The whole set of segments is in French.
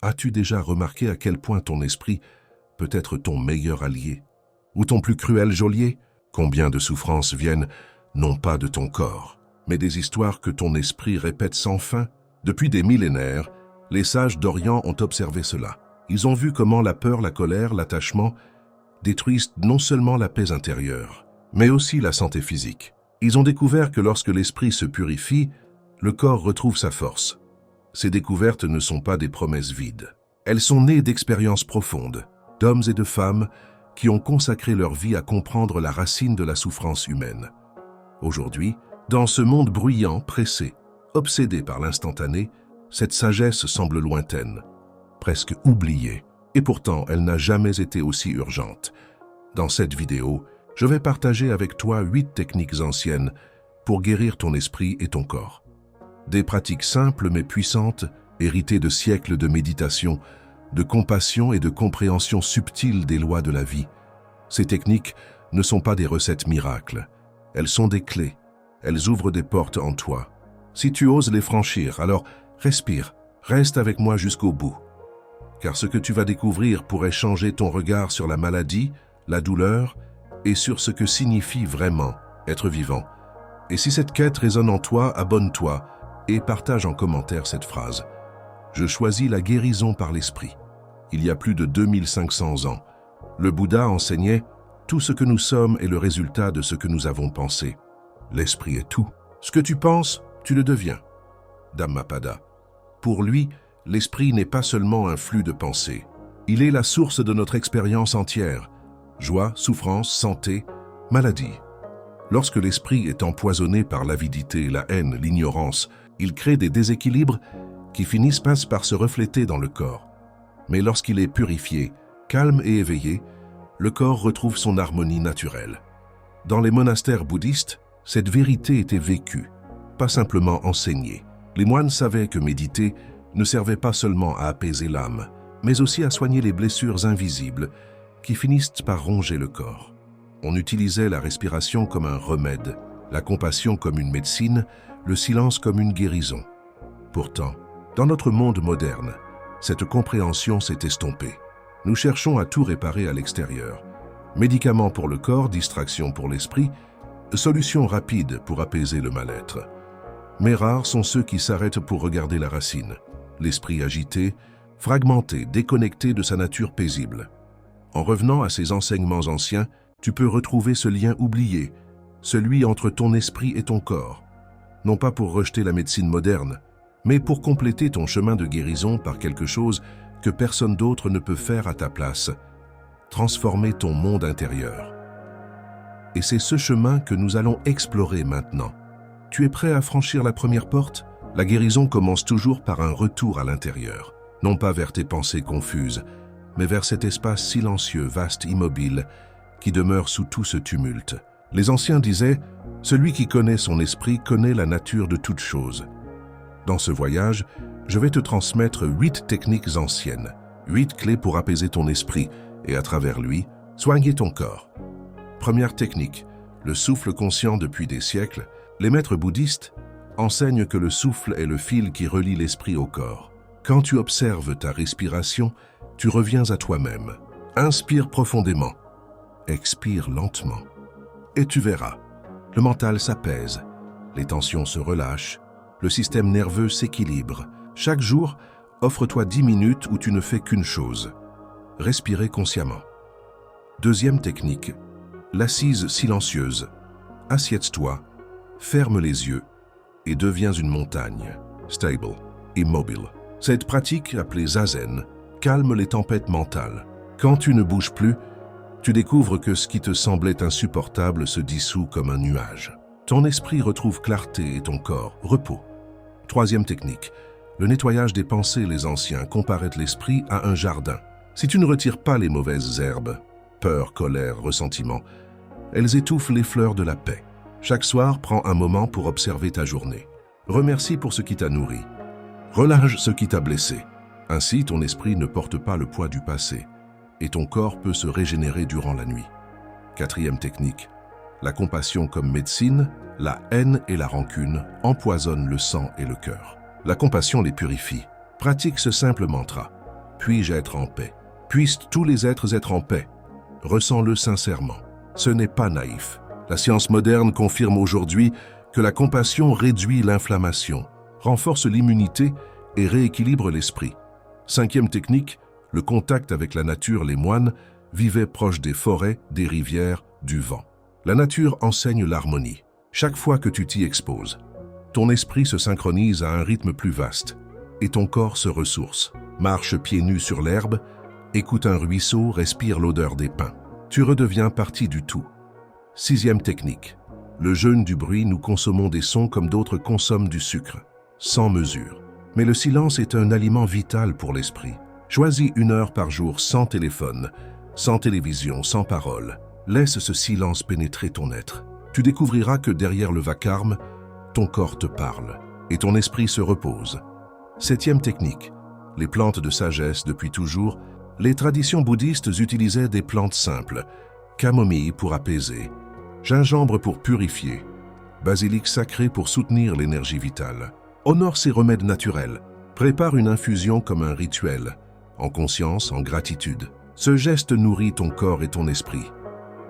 As-tu déjà remarqué à quel point ton esprit peut être ton meilleur allié? Ou ton plus cruel geôlier? Combien de souffrances viennent, non pas de ton corps, mais des histoires que ton esprit répète sans fin? Depuis des millénaires, les sages d'Orient ont observé cela. Ils ont vu comment la peur, la colère, l'attachement détruisent non seulement la paix intérieure, mais aussi la santé physique. Ils ont découvert que lorsque l'esprit se purifie, le corps retrouve sa force. Ces découvertes ne sont pas des promesses vides. Elles sont nées d'expériences profondes, d'hommes et de femmes qui ont consacré leur vie à comprendre la racine de la souffrance humaine. Aujourd'hui, dans ce monde bruyant, pressé, obsédé par l'instantané, cette sagesse semble lointaine, presque oubliée, et pourtant elle n'a jamais été aussi urgente. Dans cette vidéo, je vais partager avec toi 8 techniques anciennes pour guérir ton esprit et ton corps. Des pratiques simples mais puissantes, héritées de siècles de méditation, de compassion et de compréhension subtile des lois de la vie. Ces techniques ne sont pas des recettes miracles. Elles sont des clés. Elles ouvrent des portes en toi. Si tu oses les franchir, alors respire, reste avec moi jusqu'au bout. Car ce que tu vas découvrir pourrait changer ton regard sur la maladie, la douleur et sur ce que signifie vraiment être vivant. Et si cette quête résonne en toi, abonne-toi et partage en commentaire cette phrase. Je choisis la guérison par l'esprit. Il y a plus de 2500 ans, le Bouddha enseignait « Tout ce que nous sommes est le résultat de ce que nous avons pensé. L'esprit est tout. Ce que tu penses, tu le deviens. » Dhammapada. Pour lui, l'esprit n'est pas seulement un flux de pensées. Il est la source de notre expérience entière. Joie, souffrance, santé, maladie. Lorsque l'esprit est empoisonné par l'avidité, la haine, l'ignorance, il crée des déséquilibres qui finissent par se refléter dans le corps. Mais lorsqu'il est purifié, calme et éveillé, le corps retrouve son harmonie naturelle. Dans les monastères bouddhistes, cette vérité était vécue, pas simplement enseignée. Les moines savaient que méditer ne servait pas seulement à apaiser l'âme, mais aussi à soigner les blessures invisibles qui finissent par ronger le corps. On utilisait la respiration comme un remède, la compassion comme une médecine, le silence comme une guérison. Pourtant, dans notre monde moderne, cette compréhension s'est estompée. Nous cherchons à tout réparer à l'extérieur. Médicaments pour le corps, distractions pour l'esprit, solutions rapides pour apaiser le mal-être. Mais rares sont ceux qui s'arrêtent pour regarder la racine, l'esprit agité, fragmenté, déconnecté de sa nature paisible. En revenant à ces enseignements anciens, tu peux retrouver ce lien oublié, celui entre ton esprit et ton corps. Non pas pour rejeter la médecine moderne, mais pour compléter ton chemin de guérison par quelque chose que personne d'autre ne peut faire à ta place. Transformer ton monde intérieur. Et c'est ce chemin que nous allons explorer maintenant. Tu es prêt à franchir la première porte? La guérison commence toujours par un retour à l'intérieur. Non pas vers tes pensées confuses, mais vers cet espace silencieux, vaste, immobile, qui demeure sous tout ce tumulte. Les anciens disaient « Celui qui connaît son esprit connaît la nature de toute chose ». Dans ce voyage, je vais te transmettre 8 techniques anciennes, 8 clés pour apaiser ton esprit et, à travers lui, soigner ton corps. Première technique, le souffle conscient depuis des siècles. Les maîtres bouddhistes enseignent que le souffle est le fil qui relie l'esprit au corps. Quand tu observes ta respiration, tu reviens à toi-même. Inspire profondément, expire lentement, et tu verras, le mental s'apaise, les tensions se relâchent, le système nerveux s'équilibre. Chaque jour, offre-toi 10 minutes où tu ne fais qu'une chose, respirer consciemment. Deuxième technique, l'assise silencieuse. Assieds-toi, ferme les yeux et deviens une montagne, stable, immobile. Cette pratique, appelée zazen, calme les tempêtes mentales. Quand tu ne bouges plus, tu découvres que ce qui te semblait insupportable se dissout comme un nuage. Ton esprit retrouve clarté et ton corps, repos. Troisième technique, le nettoyage des pensées. Les anciens comparaient l'esprit à un jardin. Si tu ne retires pas les mauvaises herbes, peur, colère, ressentiment, elles étouffent les fleurs de la paix. Chaque soir, prends un moment pour observer ta journée. Remercie pour ce qui t'a nourri. Relâche ce qui t'a blessé. Ainsi, ton esprit ne porte pas le poids du passé et ton corps peut se régénérer durant la nuit. Quatrième technique, la compassion comme médecine. La haine et la rancune empoisonnent le sang et le cœur. La compassion les purifie. Pratique ce simple mantra. Puis-je être en paix? Puissent tous les êtres être en paix? Ressens-le sincèrement. Ce n'est pas naïf. La science moderne confirme aujourd'hui que la compassion réduit l'inflammation, renforce l'immunité et rééquilibre l'esprit. 5e technique, le contact avec la nature. Les moines vivaient proches des forêts, des rivières, du vent. La nature enseigne l'harmonie. Chaque fois que tu t'y exposes, ton esprit se synchronise à un rythme plus vaste et ton corps se ressource. Marche pieds nus sur l'herbe, écoute un ruisseau, respire l'odeur des pins. Tu redeviens partie du tout. 6e technique. Le jeûne du bruit. Nous consommons des sons comme d'autres consomment du sucre, sans mesure. Mais le silence est un aliment vital pour l'esprit. Choisis 1 heure par jour sans téléphone, sans télévision, sans parole. Laisse ce silence pénétrer ton être. Tu découvriras que derrière le vacarme, ton corps te parle et ton esprit se repose. 7e technique. Les plantes de sagesse. Depuis toujours, les traditions bouddhistes utilisaient des plantes simples. Camomille pour apaiser, gingembre pour purifier, basilic sacré pour soutenir l'énergie vitale. Honore ces remèdes naturels. Prépare une infusion comme un rituel, en conscience, en gratitude. Ce geste nourrit ton corps et ton esprit.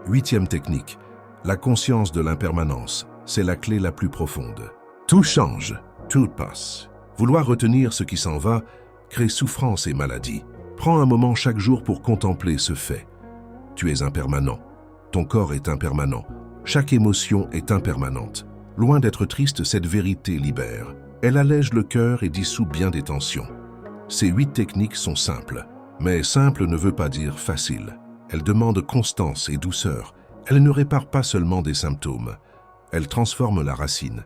8e technique. La conscience de l'impermanence. C'est la clé la plus profonde. Tout change, tout passe. Vouloir retenir ce qui s'en va crée souffrance et maladie. Prends un moment chaque jour pour contempler ce fait. Tu es impermanent. Ton corps est impermanent. Chaque émotion est impermanente. Loin d'être triste, cette vérité libère. Elle allège le cœur et dissout bien des tensions. Ces 8 techniques sont simples. Mais simple ne veut pas dire facile. Elles demandent constance et douceur. Elles ne réparent pas seulement des symptômes. Elles transforment la racine.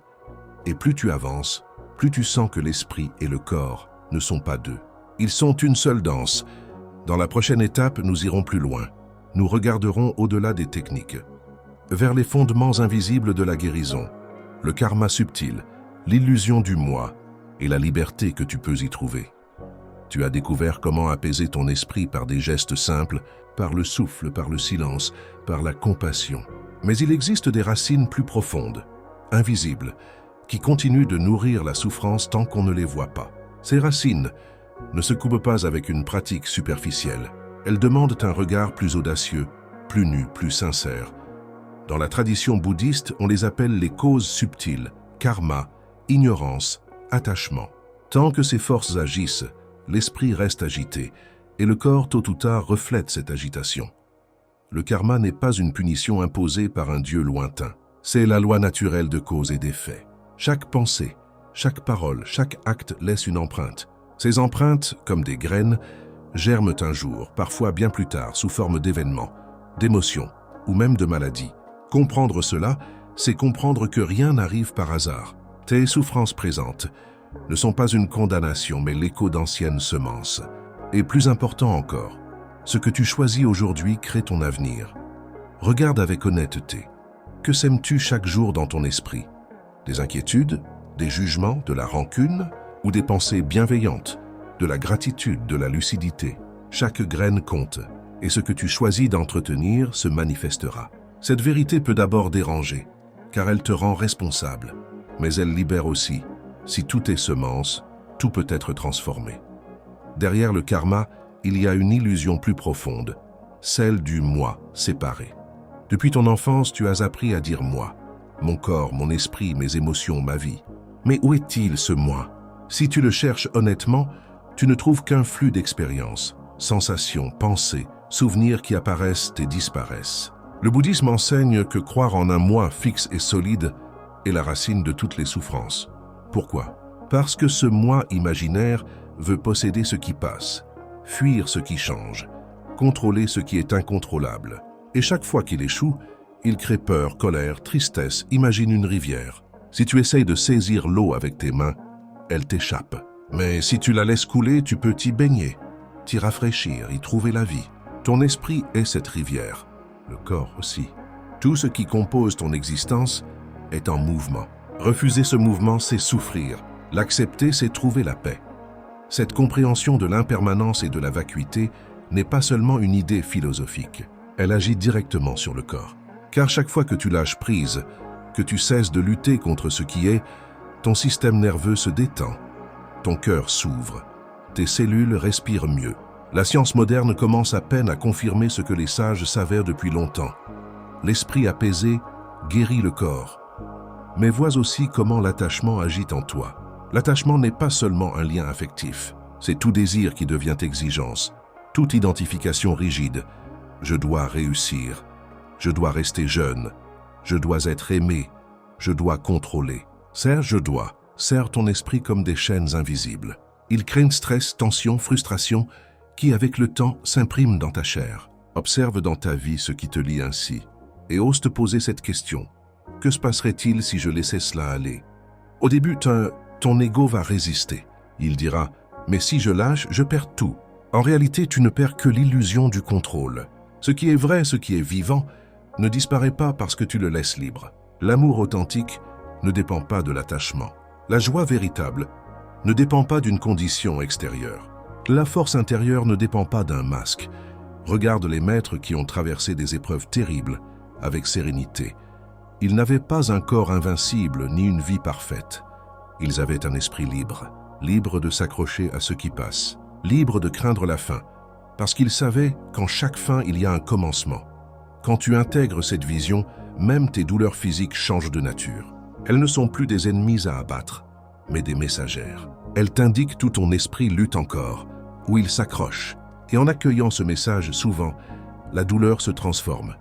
Et plus tu avances, plus tu sens que l'esprit et le corps ne sont pas deux. Ils sont une seule danse. Dans la prochaine étape, nous irons plus loin. Nous regarderons au-delà des techniques, vers les fondements invisibles de la guérison, le karma subtil, l'illusion du moi et la liberté que tu peux y trouver. Tu as découvert comment apaiser ton esprit par des gestes simples, par le souffle, par le silence, par la compassion. Mais il existe des racines plus profondes, invisibles, qui continuent de nourrir la souffrance tant qu'on ne les voit pas. Ces racines ne se coupent pas avec une pratique superficielle. Elles demandent un regard plus audacieux, plus nu, plus sincère. Dans la tradition bouddhiste, on les appelle les causes subtiles, karma, ignorance, attachement. Tant que ces forces agissent, l'esprit reste agité, et le corps tôt ou tard reflète cette agitation. Le karma n'est pas une punition imposée par un dieu lointain. C'est la loi naturelle de cause et d'effet. Chaque pensée, chaque parole, chaque acte laisse une empreinte. Ces empreintes, comme des graines, germent un jour, parfois bien plus tard, sous forme d'événements, d'émotions ou même de maladies. Comprendre cela, c'est comprendre que rien n'arrive par hasard. Tes souffrances présentes ne sont pas une condamnation, mais l'écho d'anciennes semences. Et plus important encore, ce que tu choisis aujourd'hui crée ton avenir. Regarde avec honnêteté. Que sèmes-tu chaque jour dans ton esprit? Des inquiétudes, des jugements, de la rancune ou des pensées bienveillantes, de la gratitude, de la lucidité? Chaque graine compte, et ce que tu choisis d'entretenir se manifestera. Cette vérité peut d'abord déranger, car elle te rend responsable, mais elle libère aussi. Si tout est semence, tout peut être transformé. Derrière le karma, il y a une illusion plus profonde, celle du moi séparé. Depuis ton enfance, tu as appris à dire moi, mon corps, mon esprit, mes émotions, ma vie. Mais où est-il ce moi? Si tu le cherches honnêtement, tu ne trouves qu'un flux d'expériences, sensations, pensées, souvenirs qui apparaissent et disparaissent. Le bouddhisme enseigne que croire en un moi fixe et solide est la racine de toutes les souffrances. Pourquoi? Parce que ce moi imaginaire veut posséder ce qui passe, fuir ce qui change, contrôler ce qui est incontrôlable. Et chaque fois qu'il échoue, il crée peur, colère, tristesse. Imagine une rivière. Si tu essayes de saisir l'eau avec tes mains, elle t'échappe. Mais si tu la laisses couler, tu peux t'y baigner, t'y rafraîchir, y trouver la vie. Ton esprit est cette rivière, le corps aussi. Tout ce qui compose ton existence est en mouvement. Refuser ce mouvement, c'est souffrir. L'accepter, c'est trouver la paix. Cette compréhension de l'impermanence et de la vacuité n'est pas seulement une idée philosophique. Elle agit directement sur le corps. Car chaque fois que tu lâches prise, que tu cesses de lutter contre ce qui est, ton système nerveux se détend, ton cœur s'ouvre, tes cellules respirent mieux, La science moderne commence à peine à confirmer ce que les sages savaient depuis longtemps. L'esprit apaisé guérit le corps. Mais vois aussi comment l'attachement agit en toi. L'attachement n'est pas seulement un lien affectif. C'est tout désir qui devient exigence, toute identification rigide. Je dois réussir, je dois rester jeune, je dois être aimé, je dois contrôler. Je dois, serre ton esprit comme des chaînes invisibles. Il crée stress, tension, frustration qui, avec le temps, s'impriment dans ta chair. Observe dans ta vie ce qui te lie ainsi et ose te poser cette question. Que se passerait-il si je laissais cela aller? Au début, ton ego va résister. Il dira « Mais si je lâche, je perds tout ». En réalité, tu ne perds que l'illusion du contrôle. Ce qui est vrai, ce qui est vivant, ne disparaît pas parce que tu le laisses libre. L'amour authentique ne dépend pas de l'attachement. La joie véritable ne dépend pas d'une condition extérieure. La force intérieure ne dépend pas d'un masque. Regarde les maîtres qui ont traversé des épreuves terribles avec sérénité. Ils n'avaient pas un corps invincible ni une vie parfaite. Ils avaient un esprit libre, libre de s'accrocher à ce qui passe, libre de craindre la fin, parce qu'ils savaient qu'en chaque fin il y a un commencement. Quand tu intègres cette vision, même tes douleurs physiques changent de nature. Elles ne sont plus des ennemis à abattre, mais des messagères. Elles t'indiquent où ton esprit lutte encore, où il s'accroche. Et en accueillant ce message souvent, la douleur se transforme.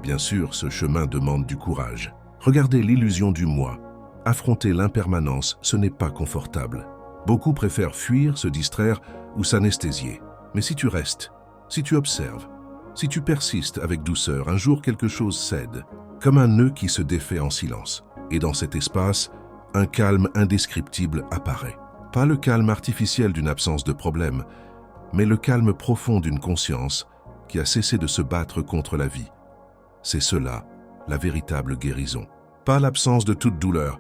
Bien sûr, ce chemin demande du courage. Regardez l'illusion du moi. Affronter l'impermanence, ce n'est pas confortable. Beaucoup préfèrent fuir, se distraire ou s'anesthésier. Mais si tu restes, si tu observes, si tu persistes avec douceur, un jour quelque chose cède, comme un nœud qui se défait en silence. Et dans cet espace, un calme indescriptible apparaît. Pas le calme artificiel d'une absence de problème, mais le calme profond d'une conscience qui a cessé de se battre contre la vie. C'est cela, la véritable guérison. Pas l'absence de toute douleur,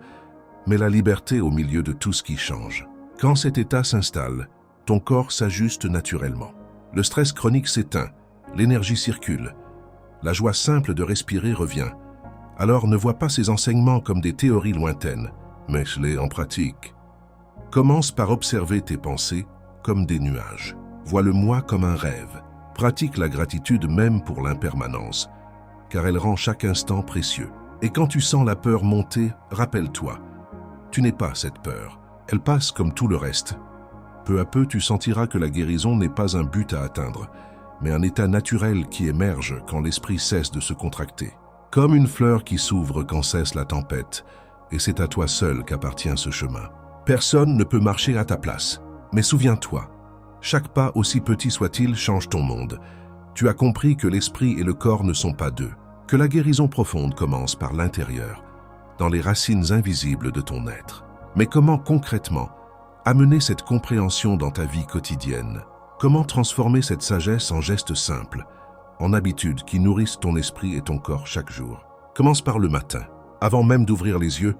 mais la liberté au milieu de tout ce qui change. Quand cet état s'installe, ton corps s'ajuste naturellement. Le stress chronique s'éteint, l'énergie circule. La joie simple de respirer revient. Alors ne vois pas ces enseignements comme des théories lointaines, mets-les en pratique. Commence par observer tes pensées comme des nuages. Vois le moi comme un rêve. Pratique la gratitude même pour l'impermanence, car elle rend chaque instant précieux. Et quand tu sens la peur monter, rappelle-toi, tu n'es pas cette peur. Elle passe comme tout le reste. Peu à peu, tu sentiras que la guérison n'est pas un but à atteindre, mais un état naturel qui émerge quand l'esprit cesse de se contracter. Comme une fleur qui s'ouvre quand cesse la tempête, et c'est à toi seul qu'appartient ce chemin. Personne ne peut marcher à ta place. Mais souviens-toi, chaque pas, aussi petit soit-il, change ton monde. Tu as compris que l'esprit et le corps ne sont pas deux, que la guérison profonde commence par l'intérieur, dans les racines invisibles de ton être. Mais comment concrètement amener cette compréhension dans ta vie quotidienne? Comment transformer cette sagesse en gestes simples, en habitudes qui nourrissent ton esprit et ton corps chaque jour? Commence par le matin. Avant même d'ouvrir les yeux,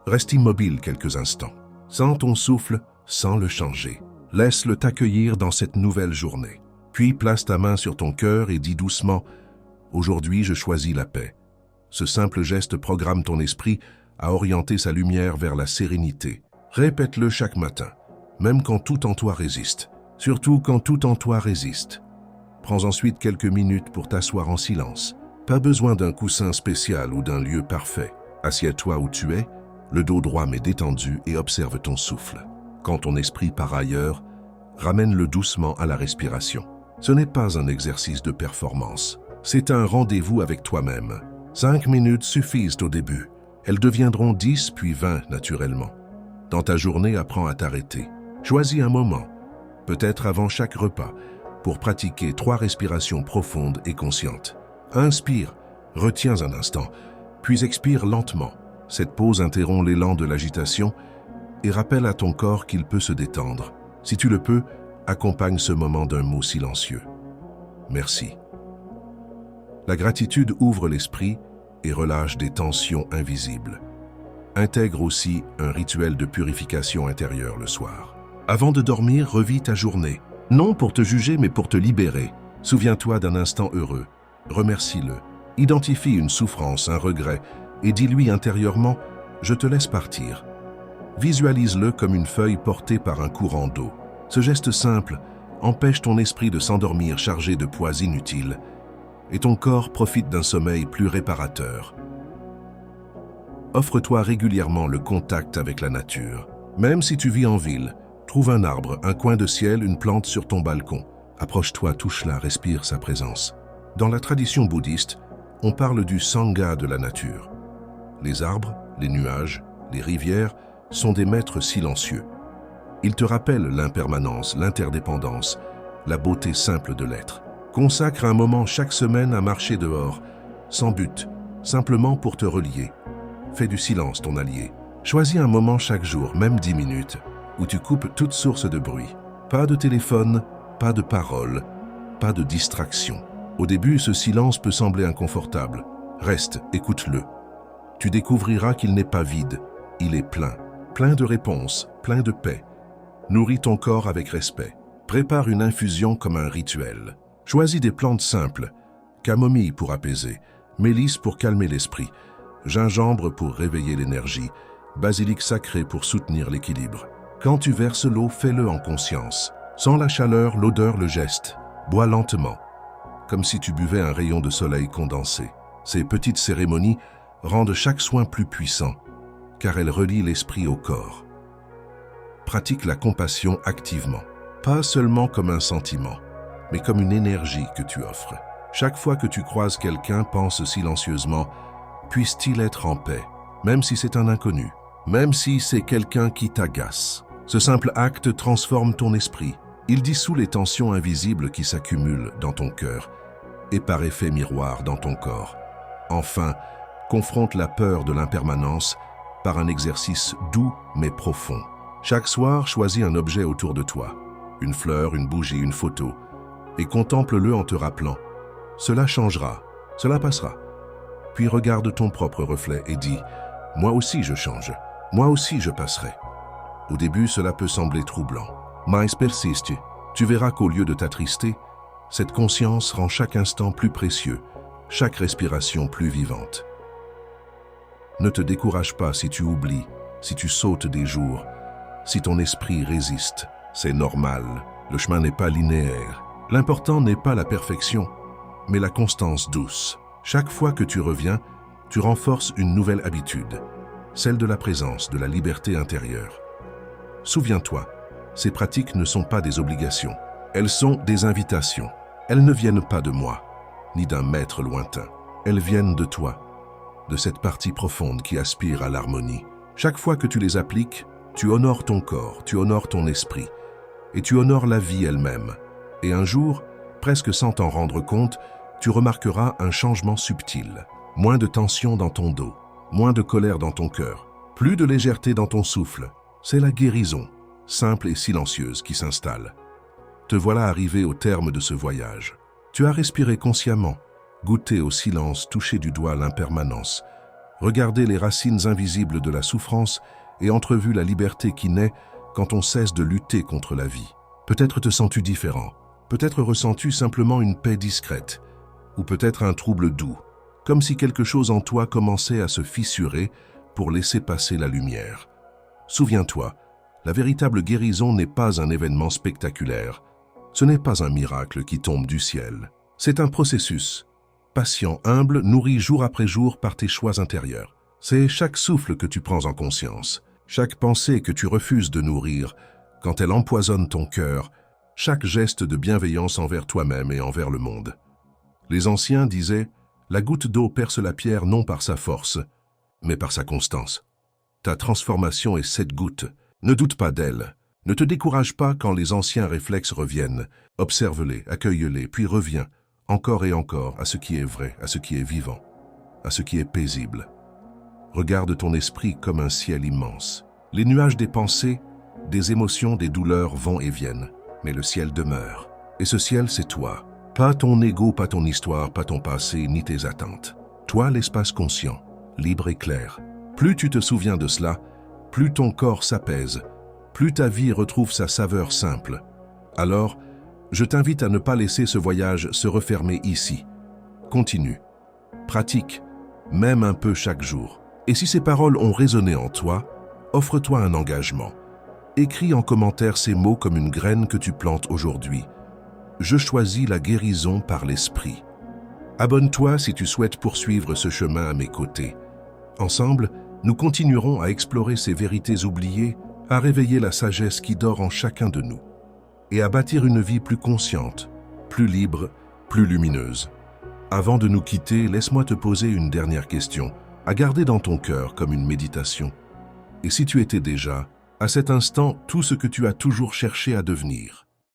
reste immobile quelques instants. Sens ton souffle sans le changer. Laisse-le t'accueillir dans cette nouvelle journée. Puis place ta main sur ton cœur et dis doucement « Aujourd'hui, je choisis la paix ». Ce simple geste programme ton esprit à orienter sa lumière vers la sérénité. Répète-le chaque matin, même quand tout en toi résiste. Surtout quand tout en toi résiste. Prends ensuite quelques minutes pour t'asseoir en silence. Pas besoin d'un coussin spécial ou d'un lieu parfait. Assieds-toi où tu es, le dos droit mais détendu, et observe ton souffle. Quand ton esprit part ailleurs, ramène-le doucement à la respiration. Ce n'est pas un exercice de performance. C'est un rendez-vous avec toi-même. 5 minutes suffisent au début. Elles deviendront 10 puis 20 naturellement. Dans ta journée, apprends à t'arrêter. Choisis un moment, peut-être avant chaque repas, pour pratiquer 3 respirations profondes et conscientes. Inspire, retiens un instant, puis expire lentement. Cette pause interrompt l'élan de l'agitation et rappelle à ton corps qu'il peut se détendre. Si tu le peux, accompagne ce moment d'un mot silencieux. Merci. La gratitude ouvre l'esprit et relâche des tensions invisibles. Intègre aussi un rituel de purification intérieure le soir. Avant de dormir, revis ta journée. Non pour te juger, mais pour te libérer. Souviens-toi d'un instant heureux. Remercie-le. Identifie une souffrance, un regret, et dis-lui intérieurement « Je te laisse partir ». Visualise-le comme une feuille portée par un courant d'eau. Ce geste simple empêche ton esprit de s'endormir chargé de poids inutiles, et ton corps profite d'un sommeil plus réparateur. Offre-toi régulièrement le contact avec la nature. Même si tu vis en ville, trouve un arbre, un coin de ciel, une plante sur ton balcon. Approche-toi, touche-la, respire sa présence. Dans la tradition bouddhiste, on parle du sangha de la nature. Les arbres, les nuages, les rivières sont des maîtres silencieux. Ils te rappellent l'impermanence, l'interdépendance, la beauté simple de l'être. Consacre un moment chaque semaine à marcher dehors, sans but, simplement pour te relier. Fais du silence ton allié. Choisis un moment chaque jour, même 10 minutes, où tu coupes toute source de bruit. Pas de téléphone, pas de paroles, pas de distraction. Au début, ce silence peut sembler inconfortable. Reste, écoute-le. Tu découvriras qu'il n'est pas vide, il est plein. Plein de réponses, plein de paix. Nourris ton corps avec respect. Prépare une infusion comme un rituel. Choisis des plantes simples. Camomille pour apaiser, mélisse pour calmer l'esprit, gingembre pour réveiller l'énergie, basilic sacré pour soutenir l'équilibre. Quand tu verses l'eau, fais-le en conscience. Sens la chaleur, l'odeur, le geste. Bois lentement, comme si tu buvais un rayon de soleil condensé. Ces petites cérémonies rendent chaque soin plus puissant, car elles relient l'esprit au corps. Pratique la compassion activement, pas seulement comme un sentiment, mais comme une énergie que tu offres. Chaque fois que tu croises quelqu'un, pense silencieusement « Puisse-t-il être en paix ?» Même si c'est un inconnu, même si c'est quelqu'un qui t'agace. Ce simple acte transforme ton esprit. Il dissout les tensions invisibles qui s'accumulent dans ton cœur et par effet miroir dans ton corps. Enfin, confronte la peur de l'impermanence par un exercice doux mais profond. Chaque soir, choisis un objet autour de toi, une fleur, une bougie, une photo, et contemple-le en te rappelant « Cela changera, cela passera ». Puis regarde ton propre reflet et dis « Moi aussi je change, moi aussi je passerai ». Au début, cela peut sembler troublant. Mais persiste, tu verras qu'au lieu de t'attrister, cette conscience rend chaque instant plus précieux, chaque respiration plus vivante. Ne te décourage pas si tu oublies, si tu sautes des jours, si ton esprit résiste. C'est normal, le chemin n'est pas linéaire. L'important n'est pas la perfection, mais la constance douce. Chaque fois que tu reviens, tu renforces une nouvelle habitude, celle de la présence, de la liberté intérieure. Souviens-toi, ces pratiques ne sont pas des obligations, elles sont des invitations. Elles ne viennent pas de moi, ni d'un maître lointain. Elles viennent de toi, de cette partie profonde qui aspire à l'harmonie. Chaque fois que tu les appliques, tu honores ton corps, tu honores ton esprit, et tu honores la vie elle-même. Et un jour, presque sans t'en rendre compte, tu remarqueras un changement subtil. Moins de tension dans ton dos, moins de colère dans ton cœur, plus de légèreté dans ton souffle. C'est la guérison, simple et silencieuse, qui s'installe. Te voilà arrivé au terme de ce voyage. Tu as respiré consciemment, goûté au silence, touché du doigt l'impermanence, regardé les racines invisibles de la souffrance et entrevu la liberté qui naît quand on cesse de lutter contre la vie. Peut-être te sens-tu différent, peut-être ressens-tu simplement une paix discrète, ou peut-être un trouble doux, comme si quelque chose en toi commençait à se fissurer pour laisser passer la lumière. Souviens-toi, la véritable guérison n'est pas un événement spectaculaire. Ce n'est pas un miracle qui tombe du ciel. C'est un processus, patient, humble, nourri jour après jour par tes choix intérieurs. C'est chaque souffle que tu prends en conscience, chaque pensée que tu refuses de nourrir, quand elle empoisonne ton cœur, chaque geste de bienveillance envers toi-même et envers le monde. Les anciens disaient « La goutte d'eau perce la pierre non par sa force, mais par sa constance. » Ta transformation est cette goutte. Ne doute pas d'elle. Ne te décourage pas quand les anciens réflexes reviennent. Observe-les, accueille-les, puis reviens, encore et encore, à ce qui est vrai, à ce qui est vivant, à ce qui est paisible. Regarde ton esprit comme un ciel immense. Les nuages des pensées, des émotions, des douleurs vont et viennent, mais le ciel demeure. Et ce ciel, c'est toi. Pas ton ego, pas ton histoire, pas ton passé, ni tes attentes. Toi, l'espace conscient, libre et clair. Plus tu te souviens de cela, plus ton corps s'apaise, plus ta vie retrouve sa saveur simple. Alors, je t'invite à ne pas laisser ce voyage se refermer ici. Continue, pratique, même un peu chaque jour. Et si ces paroles ont résonné en toi, offre-toi un engagement. Écris en commentaire ces mots comme une graine que tu plantes aujourd'hui. Je choisis la guérison par l'esprit. Abonne-toi si tu souhaites poursuivre ce chemin à mes côtés. Ensemble, nous continuerons à explorer ces vérités oubliées, à réveiller la sagesse qui dort en chacun de nous, et à bâtir une vie plus consciente, plus libre, plus lumineuse. Avant de nous quitter, laisse-moi te poser une dernière question, à garder dans ton cœur comme une méditation. Et si tu étais déjà, à cet instant, tout ce que tu as toujours cherché à devenir?